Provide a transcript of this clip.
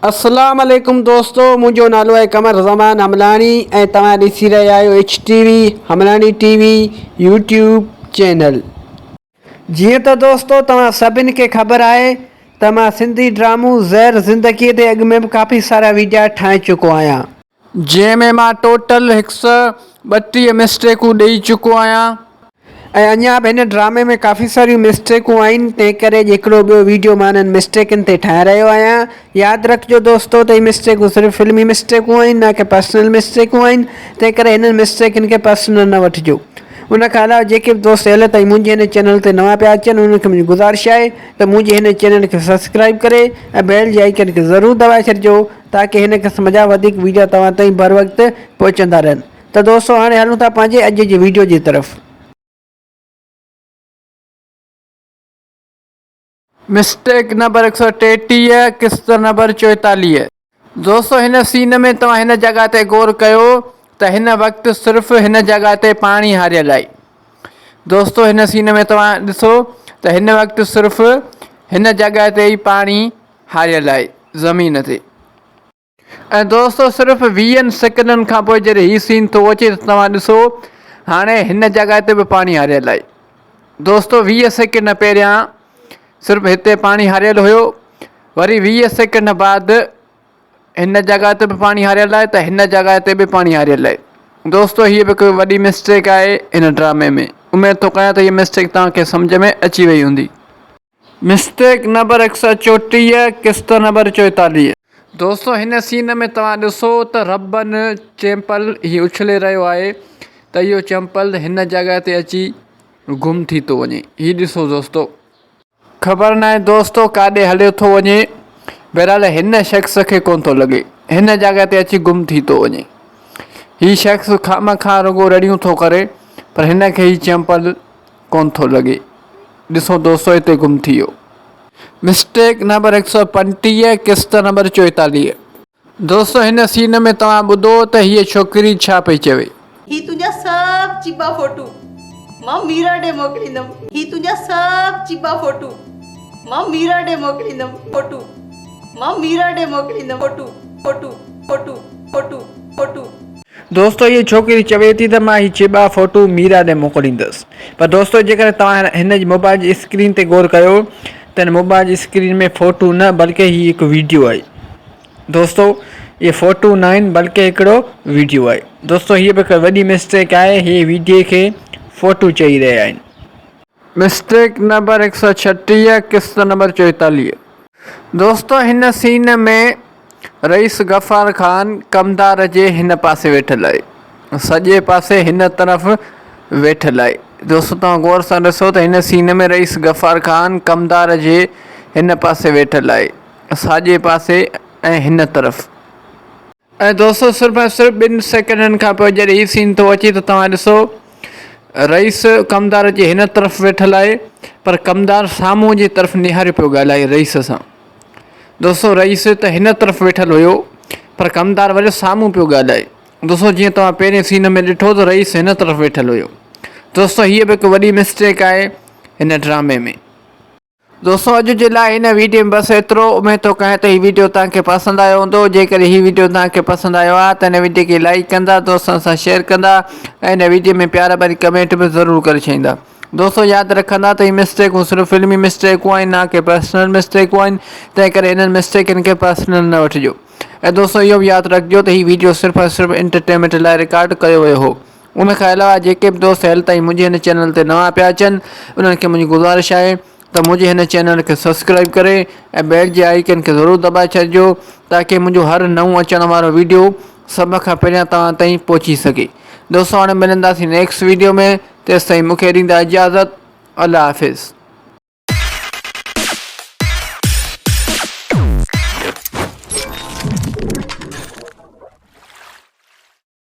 अस्सलाम वालेकुम दोस्तों, मुझो नालो है कमर ज़मान हमलानी ऐं तव्हां ॾिसी रहिया आहियो HTV हमलानी TV यूट्यूब चैनल। जीअं त दोस्तों तव्हां सभिनि खे ख़बर आहे त मां सिंधी ड्रामो ज़हर ज़िंदगीअ ते अॻु में बि काफ़ी सारा वीडियो ठाहे चुको आहियां, जंहिंमें मां टोटल 132 मिस्टेकूं ॾेई चुको आहियां ऐं अञा बि हिन ड्रामे में काफ़ी सारियूं मिस्टेकूं आहिनि। तंहिं करे हिकिड़ो ॿियो वीडियो मां हिननि मिस्टेकनि ते ठाहे रहियो आहियां। यादि रखिजो दोस्तों त हीअ मिस्टेकूं सिर्फ़ु फिल्मी मिस्टेकूं आहिनि, न कि पर्सनल मिस्टेकूं आहिनि। तंहिं करे हिननि मिस्टेकनि खे पर्सनल न वठिजो। उन खां अलावा जेके बि दोस्त अॼु ताईं मुंहिंजे हिन चैनल ते नवां पिया अचनि उन्हनि खे मुंहिंजी गुज़ारिश आहे त मुंहिंजे हिन चैनल खे सब्सक्राइब करे ऐं बेल जे आइकन खे ज़रूरु दॿाए छॾिजो ताकी हिन क़िस्म जा वधीक वीडियो तव्हां ताईं बर वक़्तु पहुचंदा रहनि। त दोस्तों हाणे हलूं था पंहिंजे अॼु जे वीडियो जी तरफ़। मिस्टेक नंबर 133 किस्त नंबर 44। दोस्तों हिन सीन में तव्हां हिन जॻह ते गौर कयो त हिन वक़्तु सिर्फ़ु हिन जॻह ते पाणी हारियल आहे। दोस्तों हिन सीन में तव्हां ॾिसो त हिन वक़्तु सिर्फ़ु हिन जॻह ते ई पाणी हारियल आहे ज़मीन ते। ऐं दोस्तों सिर्फ़ु 20 सेकंडनि खां पोइ जॾहिं हीउ सीन थो अचे त तव्हां ॾिसो हाणे हिन जॻह ते बि पाणी हारियल आहे। दोस्तों 20 सेकंड पहिरियां सिर्फ़ु हिते पाणी हारियल हुयो, वरी 20 सेकंड बाद हिन जॻह ते बि पाणी हारियल आहे त हिन जॻह ते बि पाणी हारियल आहे। दोस्तों हीअ बि हिकु वॾी मिस्टेक आहे हिन ड्रामे में। उमेद थो कयां त हीअ मिस्टेक तव्हांखे सम्झ में अची वई हूंदी। मिस्टेक नंबर 134 किस्त नंबर 44। दोस्तों हिन सीन में तव्हां ॾिसो त रबन चैंपल हीउ उछले रहियो आहे त इहो चैंपल हिन जॻह ते अची गुम थी थो वञे। हीउ ॾिसो दोस्तों, ख़बर न आहे दोस्तों काॾे हलियो थो वञे, बहरहाल हिन शख़्स खे कोन थो लॻे, हिन जॻह ते अची गुम थी थो वञे। हीउ शख़्स खां रुॻो रड़ियूं थो करे पर हिन खे हीउ चैंपल कोन थो लॻे। ॾिसो दोस्तों हिते गुम थी वियो। मिस्टेक नंबर 135 किस्त नंबर 44। दोस्तों हिन सीन में तव्हां ॿुधो त हीअ छोकिरी छा पई चवे। ही तुंहिंजा सभु चिबा फोटू मां मीरा ॾे मोकिलींदमि। ही तुंहिंजा सभु चिबा फोटू मां मीरा ॾे मोकिलींदमि। फोटू मां मीरा ॾे मोकिलींदमि। Photo photo photo photo photo. दोस्तों ये छोकिरी चवे थी त मां ही चिबा फोटू मीरा ॾे मोकिलींदसि, पर दोस्तों जेकर तव्हां हिन जी मोबाइल जी स्क्रीन ते गौर कयो त हिन मोबाइल जी स्क्रीन में फ़ोटू न बल्कि ही हिकु वीडियो आहे। दोस्तों ये फ़ोटू न आहिनि बल्कि हिकिड़ो वीडियो आहे। दोस्तों हीअ बि हिकु वॾी मिस्टेक आहे, हीअ वीडियो खे फ़ोटू चई रहिया आहिनि। मिस्टेक नंबर 136 किस्त नंबर 44। दोस्तों हिन सीन में रईस गफ़ार ख़ान कमदार जे हिन पासे वेठल आहे, सॼे पासे हिन तरफ़ वेठल आहे। दोस्तों तव्हां गौर सां ॾिसो त हिन सीन में रईस गफ़ार ख़ान कमदार जे हिन पासे वेठल आहे, साॼे पासे ऐं हिन तरफ़। ऐं दोस्तों सिर्फ़ु 2 सेकंडनि खां पोइ जॾहिं हीउ सीन थो अचे त तव्हां ॾिसो रईस कमदार जे हिन तरफ़ वेठल आहे पर कमदार साम्हूं जी तरफ़ निहारे पियो ॻाल्हाए रईस सां। दोस्तों रईस त हिन तरफ़ वेठल हुयो पर कमदार वरी साम्हूं पियो ॻाल्हाए। दोस्तों जीअं तव्हां पहिरें सीन में ॾिठो त रईस हिन तरफ़ वेठल हुयो। दोस्तों हीअ बि हिकु वॾी मिस्टेक आहे हिन ड्रामे में। दोस्तों अॼु जे लाइ हिन वीडियो में बसि एतिरो। उमेद थो कयां त हीउ वीडियो तव्हांखे पसंदि आयो हूंदो। जेकर हीउ वीडियो तव्हांखे पसंदि आयो आहे त हिन वीडियो खे लाइक कंदा, दोस्तनि सां शेयर कंदा ऐं हिन वीडियो में प्यारा भरी कमेंट बि ज़रूरु करे छॾींदा। दोस्तों यादि रखंदा त हीअ मिस्टेकूं सिर्फ़ु फिल्मी मिस्टेकूं आहिनि, न कि पर्सनल मिस्टेकूं आहिनि। तंहिं करे हिननि मिस्टेकनि खे पर्सनल न वठिजो। ऐं दोस्तों इहो बि यादि रखिजो त हीउ वीडियो सिर्फ़ु ऐं सिर्फ़ु एंटरटेनमेंट लाइ रिकॉर्ड कयो वियो हो। उन खां अलावा जेके बि दोस्त अॼु ताईं मुंहिंजे हिन चैनल ते नवां पिया अचनि उन्हनि खे मुंहिंजी गुज़ारिश आहे त मुंहिंजे हिन चैनल खे सब्सक्राइब करे ऐं बेल जे आइकन खे ज़रूरु दॿाए छॾिजो ताकी मुंहिंजो हर नओं अचण वारो वीडियो सभ खां पहिरियां तव्हां ताईं पहुची सघे। दोस्तों हाणे मिलंदासीं नेक्स्ट वीडियो में, तेसिताईं मूंखे ॾींदा इजाज़त। अल्लाह हाफ़िज़।